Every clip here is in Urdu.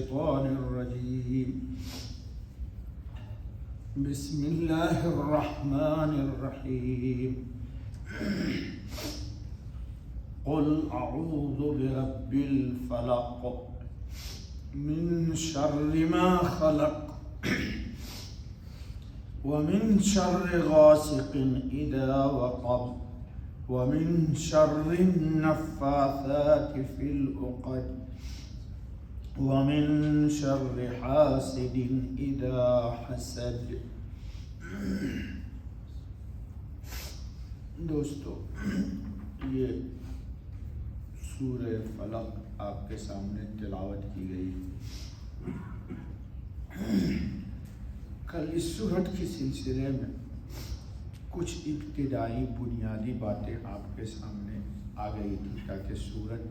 الشيطان الرجيم بسم الله الرحمن الرحيم قل أعوذ برب الفلق من شر ما خلق ومن شر غاسق إذا وقب ومن شر النفاثات في العقد ومن شر حاسد اذا حسد۔ دوستو، یہ سورہ فلق آپ کے سامنے تلاوت کی گئی۔ کل اس سورت کے سلسلے میں کچھ ابتدائی بنیادی باتیں آپ کے سامنے آ گئی تھی تاکہ سورت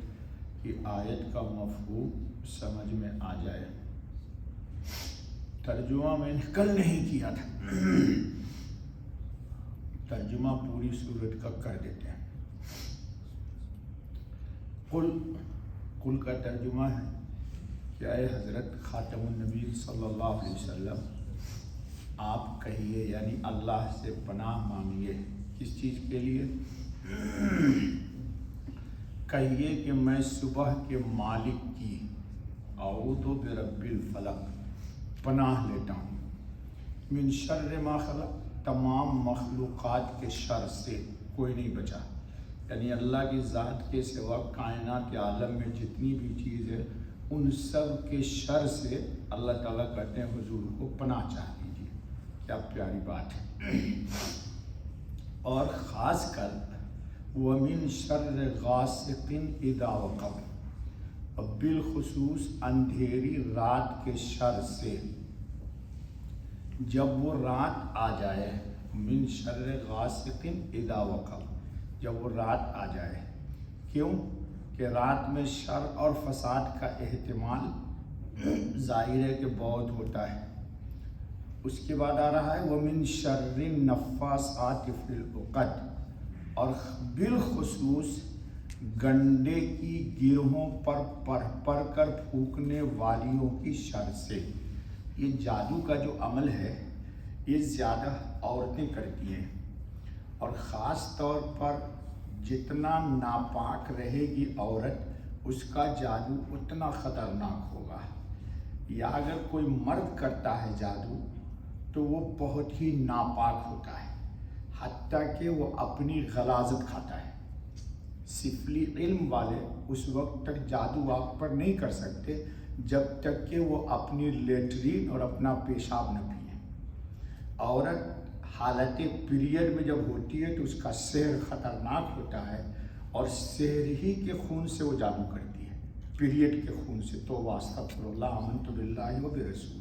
کی آیت کا مفہوم سمجھ میں آ جائے۔ ترجمہ میں نے کل نہیں کیا تھا، ترجمہ پوری سورت کا کر دیتے ہیں۔ قل کا ترجمہ ہے کہ اے حضرت خاتم النبی صلی اللہ علیہ وسلم، آپ کہیے، یعنی اللہ سے پناہ مانگیے۔ کس چیز کے لیے؟ کہیے کہ میں صبح کے مالک کی اعوذ برب الفلق پناہ لیتا ہوں، من شر ما خلق، تمام مخلوقات کے شر سے کوئی نہیں بچا، یعنی اللہ کی ذات کے سوا کائنات عالم میں جتنی بھی چیز ہے ان سب کے شر سے اللہ تعالیٰ کہتے ہیں حضور کو پناہ چاہ لیجیے۔ کیا پیاری بات ہے۔ اور خاص کر وَمِن شَرِّ غَاسِقٍ إِذَا وَقَبَ، اور بالخصوص اندھیری رات کے شر سے، جب وہ رات آ جائے۔ من شر غاسق اذا وقب، جب وہ رات آ جائے۔ کیوں کہ رات میں شر اور فساد کا احتمال ظاہر ہے کہ بہت ہوتا ہے۔ اس کے بعد آ رہا ہے وَمِن شَرِّ النَّفَّاثَاتِ فِي الْعُقَدِ، اور بالخصوص گنڈے کی گرہوں پر پڑھ کر پھونکنے والیوں کی شر سے۔ یہ جادو کا جو عمل ہے یہ زیادہ عورتیں کرتی ہیں، اور خاص طور پر جتنا ناپاک رہے گی عورت اس کا جادو اتنا خطرناک ہوگا۔ یا اگر کوئی مرد کرتا ہے جادو تو وہ بہت ہی ناپاک ہوتا ہے، حتیٰ کہ وہ اپنی غلاظت کھاتا ہے۔ سفلی علم والے اس وقت تک جادو آپ پر نہیں کر سکتے جب تک کہ وہ اپنی لیٹرین اور اپنا پیشاب نہ پئیں۔ عورت حالت پیریڈ میں جب ہوتی ہے تو اس کا سحر خطرناک ہوتا ہے، اور سحر ہی کے خون سے وہ جادو کرتی ہے، پیریڈ کے خون سے۔ تو استغفر اللہ، آمنت باللہ و برسولہ۔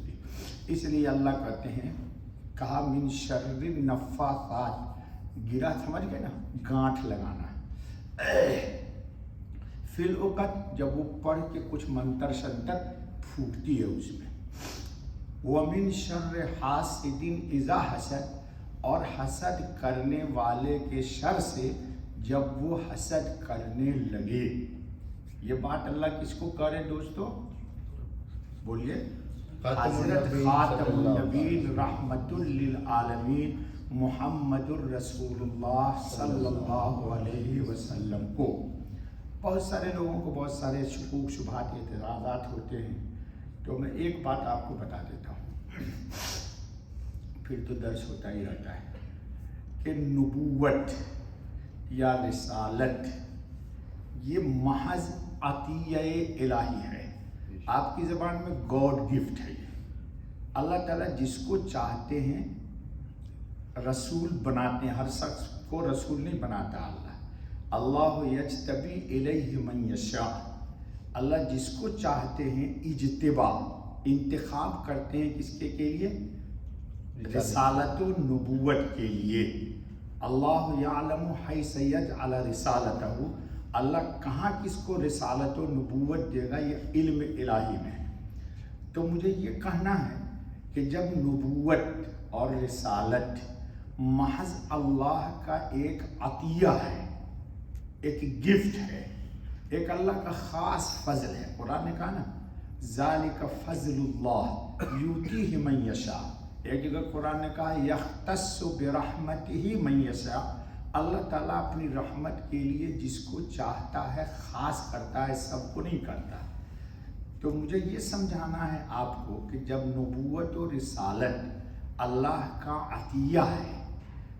اس لیے اللہ کہتے ہیں، کہا من شر النفاثات، گرا سمجھ گئے نا، گانٹھ لگانا۔ فی العقد، جب وہ پڑھ کے کچھ منتر شنتر پھوٹتی ہے اس میں۔ وَمِن شَرِّ حَاسِدٍ إِذَا حَسَدَ، اور حسد کرنے والے کے شر سے جب وہ حسد کرنے لگے۔ یہ بات اللہ کس کو کہہ رہے دوستو؟ بولیے۔ حضرت خاتم النبیین رحمت للعالمین محمد الرسول اللہ صلی اللہ علیہ وسلم کو۔ بہت سارے لوگوں کو بہت سارے شکوک شبہات اعتراضات ہوتے ہیں، تو میں ایک بات آپ کو بتا دیتا ہوں، پھر تو درس ہوتا ہی رہتا ہے، کہ نبوت یا رسالت یہ محض عطیہ الہی ہے۔ آپ کی زبان میں گاڈ گفٹ ہے۔ اللہ تعالیٰ جس کو چاہتے ہیں رسول بناتے ہیں، ہر شخص کو رسول نہیں بناتا اللہ یجتبی الیہ من یشاء، اللہ جس کو چاہتے ہیں اجتباء، انتخاب کرتے ہیں کس کے لیے؟ رسالت و نبوت کے لیے۔ اللہ یعلم حیث یجعل رسالتہ، اللہ کہاں کس کو رسالت و نبوت دے گا یہ علم الہی میں ہے۔ تو مجھے یہ کہنا ہے کہ جب نبوت اور رسالت محض اللہ کا ایک عطیہ ہے، ایک گفٹ ہے، ایک اللہ کا خاص فضل ہے، قرآن نے کہا نا ذالک فضل اللہ یؤتیہ من یشاء. ایک جگہ قرآن نے کہا یختص برحمتہ من یشاء. اللہ تعالیٰ اپنی رحمت کے لیے جس کو چاہتا ہے خاص کرتا ہے، سب کو نہیں کرتا. تو مجھے یہ سمجھانا ہے آپ کو کہ جب نبوت و رسالت اللہ کا عطیہ ہے،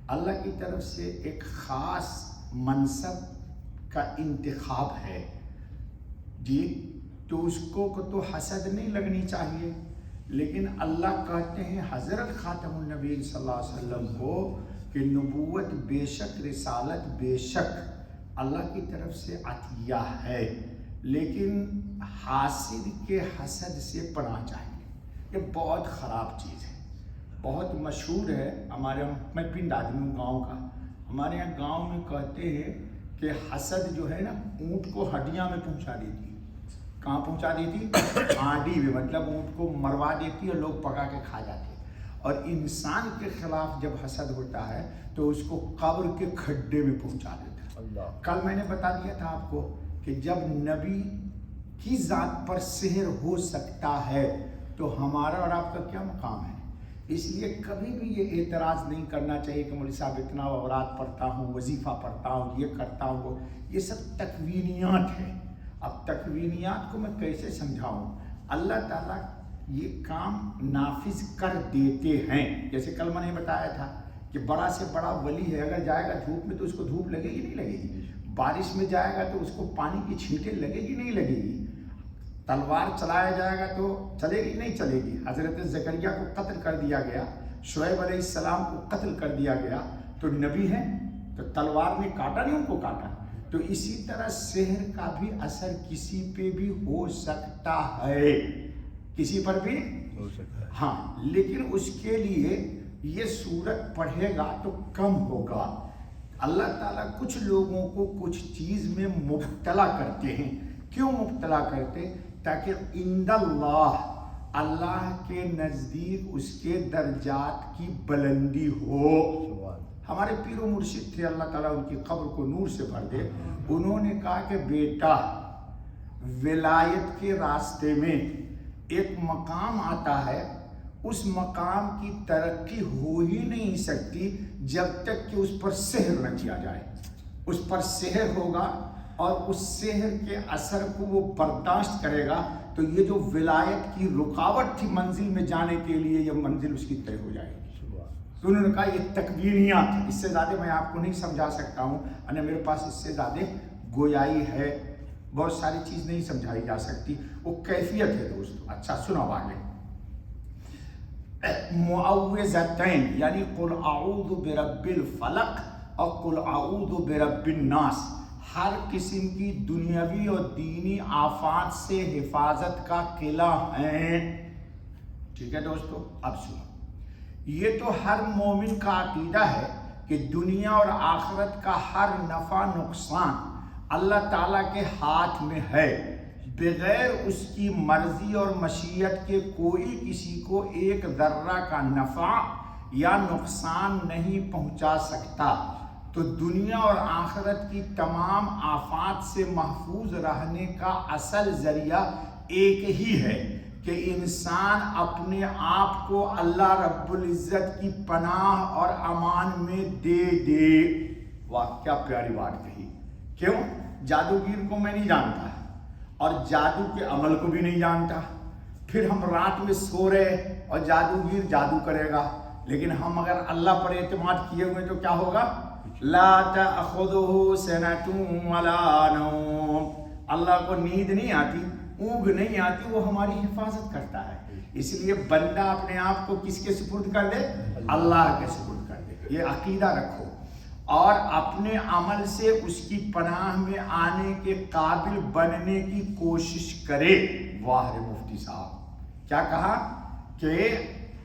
اللہ کی طرف سے ایک خاص منصب کا انتخاب ہے جی، تو اس کو تو حسد نہیں لگنی چاہیے. لیکن اللہ کہتے ہیں حضرت خاتم النبی صلی اللہ علیہ وسلم کو کہ نبوت بے شک، رسالت بے شک اللہ کی طرف سے عطیہ ہے، لیکن حاسد کے حسد سے پناہ چاہیے. یہ بہت خراب چیز ہے، بہت مشہور ہے. میں پنڈ آدمی ہوں گاؤں کا. ہمارے یہاں گاؤں میں کہتے ہیں کہ حسد جو ہے نا اونٹ کو ہڈیاں میں پہنچا دیتی. کہاں پہنچا دیتی؟ ہانڈی میں، مطلب اونٹ کو مروا دیتی اور لوگ پکا کے کھا جاتے. اور انسان کے خلاف جب حسد ہوتا ہے تو اس کو قبر کے کھڈے میں پہنچا دیتا ہے. کل میں نے بتا دیا تھا آپ کو کہ جب نبی کی ذات پر سحر ہو سکتا ہے تو ہمارا اور آپ کا کیا مقام ہے؟ اس لیے کبھی بھی یہ اعتراض نہیں کرنا چاہیے کہ مولوی صاحب اتنا اوراد پڑھتا ہوں، وظیفہ پڑھتا ہوں، یہ کرتا ہوں. یہ سب تکوینیات ہیں. اب تکوینیات کو میں کیسے سمجھاؤں؟ اللہ تعالیٰ یہ کام نافذ کر دیتے ہیں. جیسے کل میں نے بتایا تھا کہ بڑا سے بڑا ولی ہے، اگر جائے گا دھوپ میں تو اس کو دھوپ لگے گی نہیں لگے گی؟ بارش میں جائے گا تو اس کو پانی کی چھینٹیں لگے گی نہیں لگے گی؟ تلوار چلایا جائے گا تو چلے گی نہیں چلے گی؟ حضرت زکریا کو قتل کر دیا گیا، شعیب علیہ السلام کو قتل کر دیا گیا، تو نبی ہیں تو تلوار نے کاٹا نہیں ان کو کاٹا. تو اسی طرح سحر کا بھی اثر کسی پہ بھی ہو سکتا ہے، کسی پر بھی ہو سکتا ہے. ہاں، لیکن اس کے لیے یہ سورت پڑھے گا تو کم ہوگا. اللہ تعالیٰ کچھ لوگوں کو کچھ چیز میں مبتلا کرتے ہیں. کیوں مبتلا کرتے؟ تاکہ عند اللہ کے نزدیک اس کے درجات کی بلندی ہو. ہمارے پیر و مرشد تھے، اللہ تعالیٰ ان کی قبر کو نور سے بھر دے. انہوں نے کہا کہ بیٹا، ولایت کے راستے میں ایک مقام آتا ہے، اس مقام کی ترقی ہو ہی نہیں سکتی جب تک کہ اس پر سحر نہ کیا جائے. اس پر سحر ہوگا اور اس سحر کے اثر کو وہ برداشت کرے گا تو یہ جو ولایت کی رکاوٹ تھی منزل میں جانے کے لیے، یہ منزل اس کی طے ہو جائے گی. تو انہوں نے کہا یہ تکوینیات ہیں، اس سے زیادہ میں آپ کو نہیں سمجھا سکتا ہوں، اور میرے پاس اس سے زیادہ گویائی ہے. بہت ساری چیز نہیں سمجھائی جا سکتی، وہ کیفیت ہے دوستو. اچھا سنو آگے. معوذتین یعنی قل اعوذ برب الفلق اور قل اعوذ برب الناس، ہر قسم کی دنیاوی اور دینی آفات سے حفاظت کا قلعہ ہیں. ٹھیک ہے دوستو، اب سنو. یہ تو ہر مومن کا عقیدہ ہے کہ دنیا اور آخرت کا ہر نفع نقصان اللہ تعالیٰ کے ہاتھ میں ہے. بغیر اس کی مرضی اور مشیت کے کوئی کسی کو ایک ذرہ کا نفع یا نقصان نہیں پہنچا سکتا. تو دنیا اور آخرت کی تمام آفات سے محفوظ رہنے کا اصل ذریعہ ایک ہی ہے کہ انسان اپنے آپ کو اللہ رب العزت کی پناہ اور امان میں دے دے. واہ کیا پیاری بات کہی. کیوں؟ جادوگر کو میں نہیں جانتا اور جادو کے عمل کو بھی نہیں جانتا. پھر ہم رات میں سو رہے اور جادوگر جادو کرے گا، لیکن ہم اگر اللہ پر اعتماد کیے ہوئے تو کیا ہوگا؟ لا تأخذہ سنۃ ولا نوم. اللہ کو نیند نہیں آتی، اونگ نہیں آتی، وہ ہماری حفاظت کرتا ہے. اس لیے بندہ اپنے آپ کو کس کے سپرد کر دے؟ اللہ کے سپرد کر دے. یہ عقیدہ رکھو اور اپنے عمل سے اس کی پناہ میں آنے کے قابل بننے کی کوشش کرے. واہ مفتی صاحب کیا کہا کہ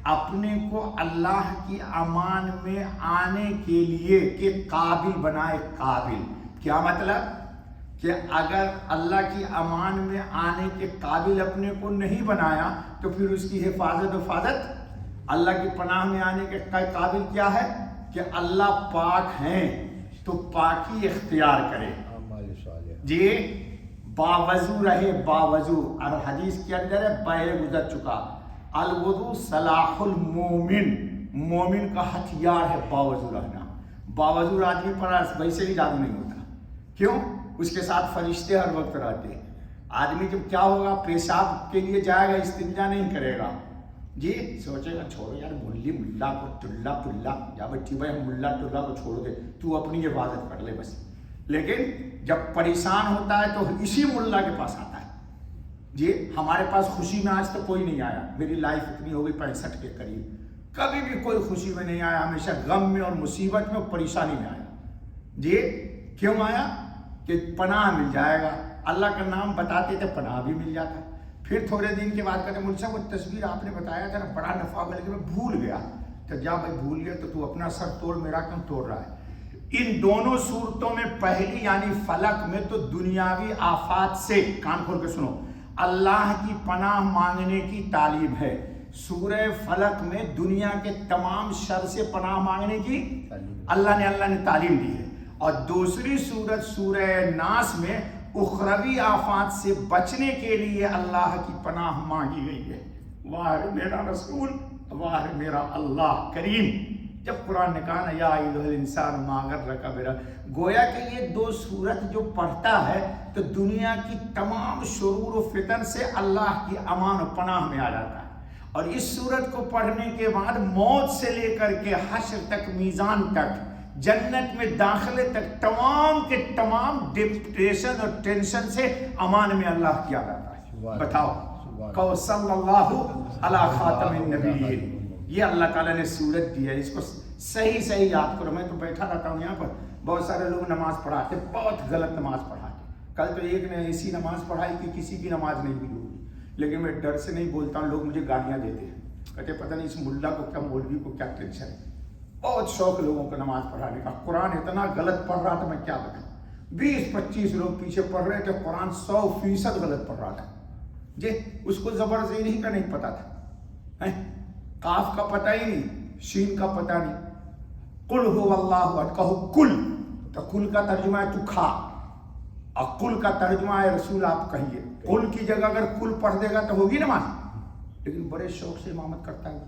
اپنے کو اللہ کی امان میں آنے کے لیے کہ قابل بنائے. قابل کیا مطلب؟ کہ اگر اللہ کی امان میں آنے کے قابل اپنے کو نہیں بنایا تو پھر اس کی حفاظت اللہ کی پناہ میں آنے کے قابل کیا ہے؟ کہ اللہ پاک ہیں تو پاکی اختیار کرے. جی باوضو رہے، باوضو، اور حدیث کے اندر ہے بے گزر چکا، الوضو صلاح المومن، مومن کا ہتھیار ہے باوضو رہنا۔ باوضو آدمی پر ویسے ہی جادو نہیں ہوتا، کیوں؟ اس کے ساتھ فرشتے ہر وقت رہتے ہیں۔ آدمی جب کیا ہوگا، پیشاب کے لیے جائے گا استنجا نہیں کرے گا، جی سوچے گا چھوڑو یار ملا کو ٹلا پلا، یا بچی بھائی ملا ٹلا کو چھوڑ دے، تو اپنی حفاظت کر لے بس۔ لیکن جب پریشان ہوتا ہے تو اسی ملا کے پاس آتا ہے۔ جی ہمارے پاس خوشی میں آج تک کوئی نہیں آیا، میری لائف اتنی ہو گئی 65 کے قریب، کبھی بھی کوئی خوشی میں نہیں آیا، ہمیشہ غم میں اور مصیبت میں اور پریشانی میں آیا۔ جی کیوں آیا؟ کہ پناہ مل جائے گا، اللہ کا نام بتاتے تھے پناہ بھی مل جاتا۔ پھر تھوڑے دن کے بعد کہتے مجھ سے وہ تصویر آپ نے بتایا تھا نا بڑا نفع ہوا، لیکن میں بھول گیا۔ تو جا بھائی بھول گیا تو اپنا سر توڑ، میرا کیوں توڑ رہا ہے؟ ان دونوں صورتوں میں پہلی یعنی فلق میں تو دنیاوی آفات سے، کان کھول کے سنو، اللہ کی پناہ مانگنے کی تعلیم ہے۔ سورہ فلق میں دنیا کے تمام شر سے پناہ مانگنے کی اللہ نے تعلیم دی ہے، اور دوسری سورت سورہ ناس میں اخروی آفات سے بچنے کے لیے اللہ کی پناہ مانگی گئی ہے۔ واہ میرا رسول، واہ میرا اللہ کریم۔ جب قرآن نے کہا نا یا ایھا الانسان ما غرک بربک، گویا کہ یہ دو سورت جو پڑھتا ہے تو دنیا کی تمام شرور و فتن سے اللہ کی امان و پناہ میں آ جاتا ہے۔ اور اس سورت کو پڑھنے کے بعد موت سے لے کر کے حشر تک، میزان تک، جنت میں داخلے تک، تمام کے تمام ڈپریشن اور ٹینشن سے امان میں اللہ کیا جاتا ہے۔ بتاؤ کہ صلی اللہ علی خاتم النبیین، یہ اللہ تعالیٰ نے سورت دی ہے، اس کو صحیح یاد کرو۔ میں تو بیٹھا رہتا ہوں یہاں پر، بہت سارے لوگ نماز پڑھاتے، بہت غلط نماز پڑھاتے۔ کل تو ایک نے ایسی نماز پڑھائی کہ کسی کی نماز نہیں ہوئی ہوگی، لیکن میں ڈر سے نہیں بولتا ہوں، لوگ مجھے گالیاں دیتے ہیں، کہتے پتہ نہیں اس ملا کو کیا، مولوی کو کیا ٹینشن ہے۔ بہت شوق لوگوں کو نماز پڑھانے کا، قرآن اتنا غلط پڑھ رہا تھا میں کیا بتاؤں، 20-25 لوگ پیچھے پڑھ رہے تھے، قرآن 100% غلط پڑھ رہا تھا۔ جی اس کو زبر زیریں کا نہیں پتا تھا، قاف کا پتہ ہی نہیں، شین کا پتہ نہیں۔ قل هو اللہ احد، کہو کل، تو کل کا ترجمہ ہے تو کھا، اور کل کا ترجمہ ہے رسول آپ کہیے۔ کل کی جگہ اگر کل پڑھ دے گا تو ہوگی نماز، لیکن بڑے شوق سے امامت کرتا ہے۔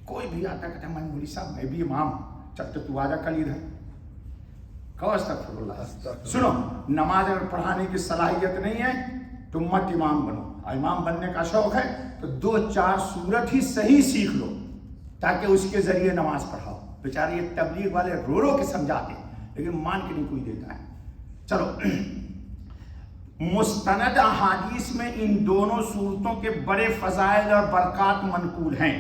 کوئی بھی آتا کہتا ہے میں مولوی صاحب میں بھی امام، چل تو آجا کل ادھر، کہو استغفر اللہ۔ سنو، نماز اگر پڑھانے کی صلاحیت نہیں ہے تو مت امام بنو۔ امام بننے کا شوق ہے تو 2-4 سورت ہی صحیح سیکھ لو تاکہ اس کے ذریعے نماز پڑھاؤ۔ بیچارے یہ تبلیغ والے رو رو کے سمجھاتے ہیں لیکن مان کے نہیں کوئی دیتا ہے۔ چلو، مستند احادیث میں ان دونوں صورتوں کے بڑے فضائل اور برکات منقول ہیں۔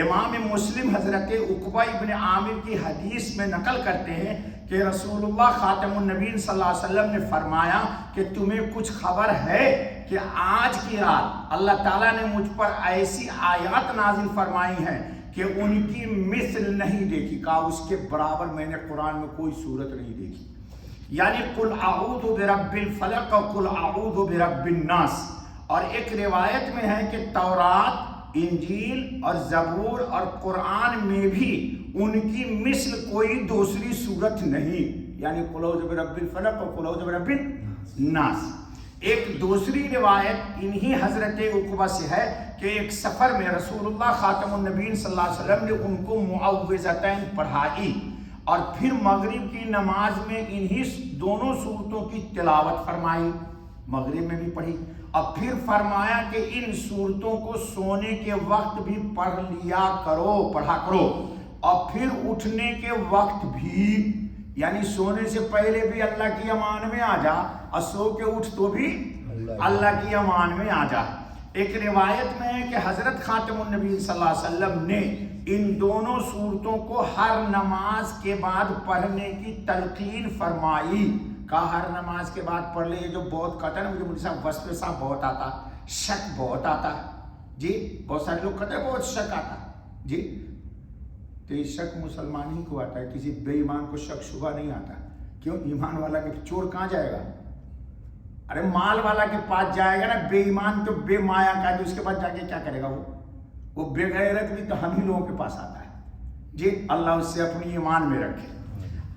امام مسلم حضرت عقبہ ابن عامر کی حدیث میں نقل کرتے ہیں کہ رسول اللہ خاتم النبیین صلی اللہ علیہ وسلم نے فرمایا کہ تمہیں کچھ خبر ہے کہ آج کی رات اللہ تعالیٰ نے مجھ پر ایسی آیات نازل فرمائی ہیں کہ ان کی مثل نہیں دیکھی، کہا اس کے برابر میں نے قرآن میں کوئی صورت نہیں دیکھی۔ یعنی قل اعوذ برب الفلق اور قل اعوذ برب الناس۔ اور ایک روایت میں ہے کہ تورات، انجیل اور زبور اور قرآن میں بھی ان کی مثل کوئی دوسری صورت نہیں، یعنی قل اعوذ برب الفلق اور قل اعوذ برب الناس۔ ایک دوسری روایت انہی حضرت عقبہ سے ہے کہ ایک سفر میں رسول اللہ خاتم النبیین صلی اللہ علیہ وسلم نے ان کو معوذتین پڑھائی، اور پھر مغرب کی نماز میں انہی دونوں صورتوں کی تلاوت فرمائی، مغرب میں بھی پڑھی، اور پھر فرمایا کہ ان صورتوں کو سونے کے وقت بھی پڑھ لیا کرو، پڑھا کرو، اور پھر اٹھنے کے وقت بھی، یعنی سونے سے پہلے بھی اللہ کی امان میں آ جا، اور سو کے اٹھ تو بھی اللہ کی امان میں آ جا۔ ایک روایت میں ہے کہ حضرت خاتم النبی صلی اللہ علیہ وسلم نے ان دونوں صورتوں کو ہر نماز کے بعد پڑھنے کی تلقین فرمائی، کہا ہر نماز کے بعد پڑھ لے۔ یہ جو بہت کہتا ہے نا مجھے مولوی صاحب وصف صاحب بہت آتا، شک بہت آتا جی، بہت سارے لوگ کہتے ہیں بہت شک آتا جی، تو یہ شک مسلمان ہی کو آتا ہے، کسی بے ایمان کو شک شبہ نہیں آتا۔ کیوں؟ ایمان والا کے چور کہاں جائے گا؟ ارے مال والا کے پاس جائے گا نا، بے ایمان تو بے مایا کا، جو اس کے پاس جا کے کیا کرے گا؟ وہ بے غیرت بھی تو ہم ہی لوگوں کے پاس آتا ہے جی، اللہ اس سے اپنی ایمان میں رکھے۔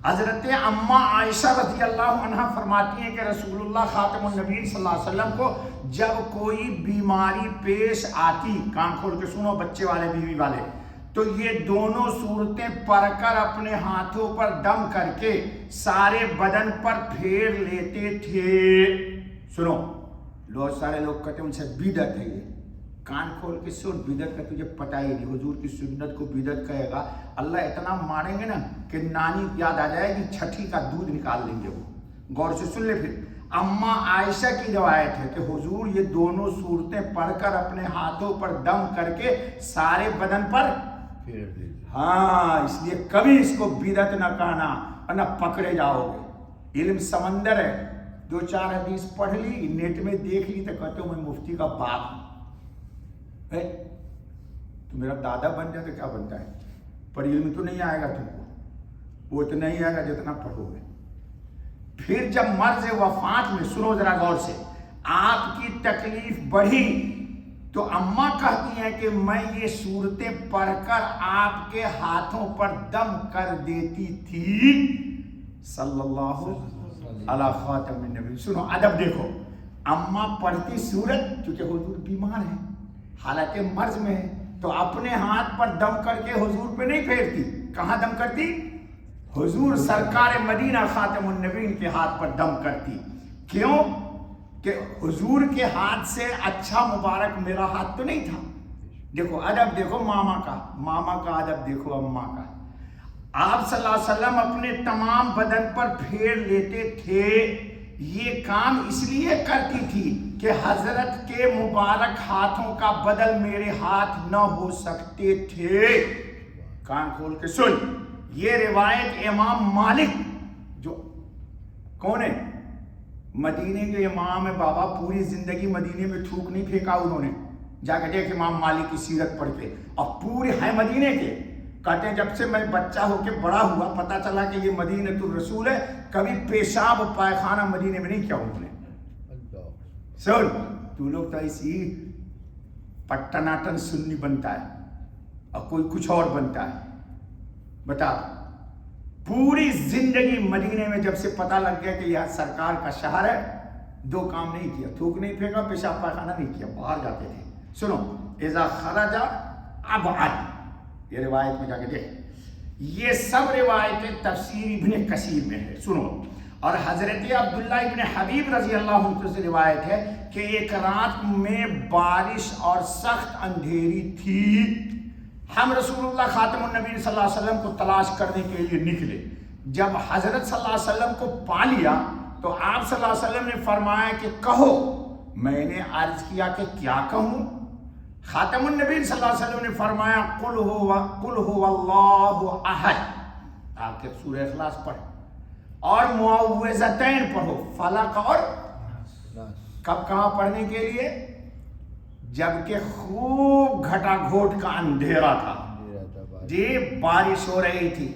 حضرت اما عائشہ رضی اللہ عنہ فرماتی ہیں کہ رسول اللہ خاتم النبیین صلی اللہ علیہ وسلم کو جب کوئی بیماری پیش آتی، کان کھول کے سنو بچے والے بیوی والے، تو یہ دونوں صورتیں پڑھ کر اپنے ہاتھوں پر دم کر کے سارے بدن پر پھیر لیتے تھے۔ سنو، بہت سارے لوگ کہتے ہیں ان سے بدعت ہے یہ، کان کھول کے سن، بدعت کا تجھے پتہ ہی نہیں، حضور کی سنت کو بدعت کہے گا اللہ اتنا ماریں گے نا کہ نانی یاد آ جائے گی، چھٹی کا دودھ نکال لیں گے وہ۔ غور سے سن لے پھر، اما عائشہ کی روایت ہے کہ حضور یہ دونوں صورتیں پڑھ کر اپنے ہاتھوں پر دم کر کے سارے بدن پر، ہاں اس لیے کبھی اس کو بدعت نہ کہنا ورنہ پکڑے جاؤ گے۔ علم سمندر ہے، دو چار حدیث پڑھ لی، نیٹ میں دیکھ لی تو کہتے ہو میں مفتی کا باپ ہوں، تو میرا دادا بن جائے تو کیا بنتا ہے، پر علم تو نہیں آئے گا تم کو، وہ تو نہیں آئے گا جتنا پڑھو گے۔ پھر جب مرض وفات میں، سنو ذرا غور سے، آپ کی تکلیف بڑھی تو اماں کہتی ہیں کہ میں یہ صورتیں پڑھ کر آپ کے ہاتھوں پر دم کر دیتی تھی، صلی اللہ علیہ خاتم النبی۔ سنو ادب دیکھو، اماں پڑھتی صورت کیونکہ حضور بیمار ہیں، حالت مرض میں ہے، تو اپنے ہاتھ پر دم کر کے حضور پہ نہیں پھیرتی، کہاں دم کرتی؟ حضور سرکار مدینہ خاتم النبیین کے ہاتھ پر دم کرتی۔ کیوں؟ کہ حضور کے ہاتھ سے اچھا مبارک میرا ہاتھ تو نہیں تھا۔ دیکھو ادب دیکھو ماما کا ادب دیکھو اماں کا۔ آپ صلی اللہ علیہ وسلم اپنے تمام بدن پر پھیر لیتے تھے، یہ کام اس لیے کرتی تھی کہ حضرت کے مبارک ہاتھوں کا بدل میرے ہاتھ نہ ہو سکتے تھے۔ کان کھول کے سن، یہ روایت امام مالک جو کون ہے؟ مدینے کے امام ہے بابا، پوری زندگی مدینے میں تھوک نہیں پھینکا انہوں نے، جا کے دیکھ امام مالک کی سیرت پڑھ کے، اور پورے ہیں مدینے کے، کہتے ہیں جب سے میں بچہ ہو کے بڑا ہوا پتہ چلا کہ یہ مدینۃ الرسول ہے، کبھی پیشاب پائخانہ مدینے میں نہیں کیا انہوں نے۔ سن، تو لوگ تو ایسی پٹناٹن سنی بنتا ہے اور کوئی کچھ اور بنتا ہے، بتا پوری زندگی مدینے میں جب سے پتہ لگ گیا کہ یہ سرکار کا شہر ہے، دو کام نہیں کیا، تھوک نہیں پھینکا، پیشاب پائخانہ نہیں کیا، باہر جاتے تھے۔ سنو، اذا خرج ابعد، یہ روایت میں جا کے دیکھ، یہ سب روایتیں تفسیر ابن کثیر میں ہے۔ سنو، اور حضرت عبداللہ ابن حبیب رضی اللہ عنہ سے روایت ہے کہ ایک رات میں بارش اور سخت اندھیری تھی، ہم رسول اللہ خاتم النبی صلی اللہ علیہ وسلم کو تلاش کرنے کے لیے نکلے، جب حضرت صلی اللہ علیہ وسلم کو پا لیا تو آپ صلی اللہ علیہ وسلم نے فرمایا کہ کہو۔ میں نے عرض کیا کہ کیا کہوں؟ خاتم النبی صلی اللہ علیہ وسلم نے فرمایا قل هو اللہ احد، آپ کے سورہ اخلاص پڑھ اور معوذتین پڑھو، فلق اور کب کہاں پڑھنے کے لیے؟ جبکہ خوب گھٹا گھوٹ کا اندھیرا تھا، جی بارش ہو رہی تھی،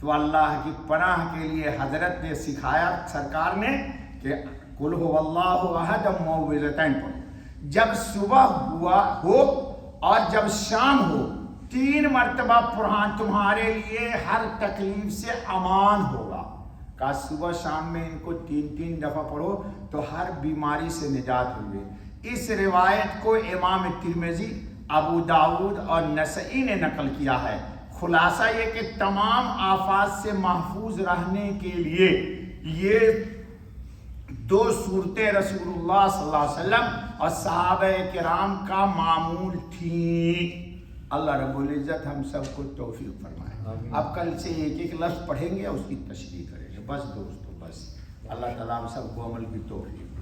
تو اللہ کی پناہ کے لیے حضرت نے سکھایا سرکار نے کہ قل هو اللہ احد معوذتین پڑھو۔ جب صبح ہوا ہو اور جب شام ہو، 3 مرتبہ پڑھان، تمہارے لیے ہر تکلیف سے امان ہوگا۔ کہا صبح شام میں ان کو 3 دفعہ پڑھو تو ہر بیماری سے نجات ہوگی۔ اس روایت کو امام ترمذی، ابو داؤد اور نسائی نے نقل کیا ہے۔ خلاصہ یہ کہ تمام آفات سے محفوظ رہنے کے لیے یہ 2 صورتیں رسول اللہ صلی اللہ علیہ وسلم اور صحابہ کرام کا معمول تھیں۔ اللہ رب العزت ہم سب کو توفیق فرمائے۔ اب کل سے ایک لفظ پڑھیں گے، اس کی تشریح کریں گے، بس دوستو بس۔ اللہ تعالیٰ ہم سب کو عمل کی توفیق